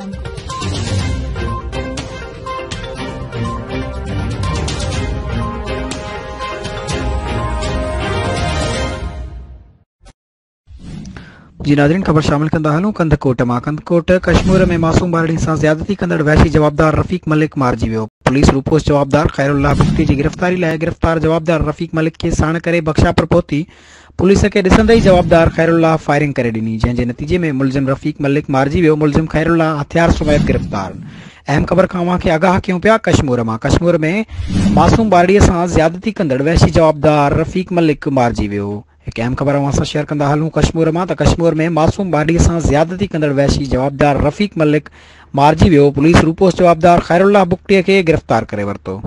जी नाज़रीन, ख़बर शामिल कंदा हलूं कंदकोट मां। कंदकोट कश्मीर में मासूम बारड़ी सां ज़्यादती कंदड़ वहशी जवाबदार रफ़ीक मलिक मारिजी वियो। पुलिस रूपोस जवाबदार खैरुल्लाह बुख्ती जी गिरफ़्तारी लाइ गिरफ़्तार जवाबदार रफ़ीक मलिक खे साण करे बख्शापर पहुती पुलिस के ॾिसंदे ई जवाबदार खैरुल्लाह फायरिंग करे ॾिनी, जंहिंजे नतीजे में मुलज़िम रफ़ीक मलिक मारिजी वियो। मुलज़िम खैरुल्लाह हथियार समेत गिरफ़्तार। अहम ख़बर खां खे आगाह कयूं पिया कश्मीर मां। कश्मीर में मासूम बारड़ीअ सां ज़्यादती कंदड़ वहशी जवाबदार रफ़ीक मलिक मारिजी वियो। एक अहम ख़बर असां शेयर कंदा हलूं कश्मीर मां त कश्मीर में मासूम बारड़ीअ सां ज़्यादती कंदड़ वहशी जवाबदार रफ़ीक मलिक मारिजी वियो। पुलिस रूपोस जवाबदार खैरुल्लाह बुख्तीअ खे गिरफ़्तार करे वरितो।